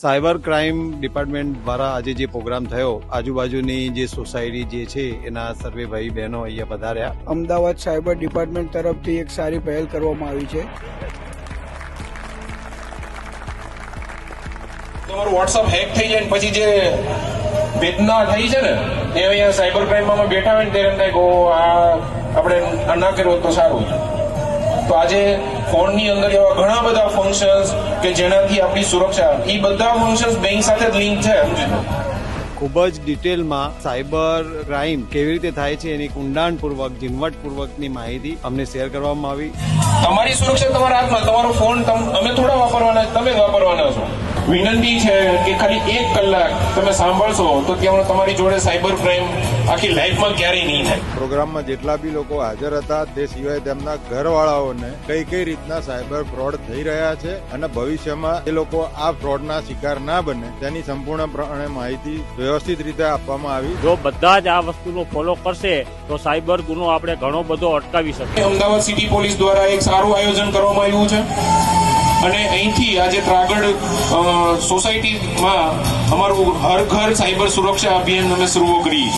Cyber crime department દ્વારા આજે જે પ્રોગ્રામ થયો, આજુબાજુની જે સોસાયટી જે છે એના સર્વે ભાઈ બહેનો અહીંયા પધાર્યા. અમદાવાદ સાયબર ડિપાર્ટમેન્ટ તરફથી એક સારી પહેલ કરવામાં આવી છે. તમારું વોટ્સઅપ હેક થઈ જાય ને પછી જે વેદના થઈ છે ને એ અહીંયા સાયબર ક્રાઇમમાં બેઠા હોય ને ત્યારે એમ થાય કે આપણે ના કર્યો તો સારું. તો આજે ફોનની અંદર એવા ઘણા બધા ફંક્શન્સ કે જેનાથી આપણી સુરક્ષા, એ બધા ફંક્શન્સ બેંક સાથે જ લિંક છે. ખૂબ જ ડિટેલમાં સાયબર ક્રાઇમ કેવી રીતે થાય છે એની ઊંડાણપૂર્વક, ઝીણવટપૂર્વકની માહિતી અમને શેર કરવામાં આવી. તમારી સુરક્ષા તમારા હાથમાં. તમારો ફોન અમે થોડા વાપરવાના, તમે જ વાપરવાના છો. વિનંતી છે કે ખાલી 1 કલાક તમે સાંભળશો તો ત્યાં તમારી જોડે સાયબર ક્રાઇમ આખી લાઈફમાં ક્યારેય નહીં થાય. પ્રોગ્રામમાં જેટલા બી લોકો હાજર હતા તે સિવાય તેમના ઘરવાળાઓને કઈ રીતના સાયબર ફ્રોડ થઈ રહ્યા છે અને ભવિષ્યમાં એ લોકો આ ફ્રોડના શિકાર ના બને તેની સંપૂર્ણપણે માહિતી વ્યવસ્થિત રીતે આપવામાં આવી. જો બધા જ આ વસ્તુનો ફોલો કરશે તો સાયબર ગુનો આપણે ઘણો બધો અટકાવી શકીએ. અમદાવાદ સિટી પોલીસ દ્વારા એક સારું આયોજન કરવામાં આવ્યું છે અને અહીંથી આજે ત્રાગડ સોસાયટીમાં અમારું હર ઘર સાયબર સુરક્ષા અભિયાન અમે શરૂ કરી.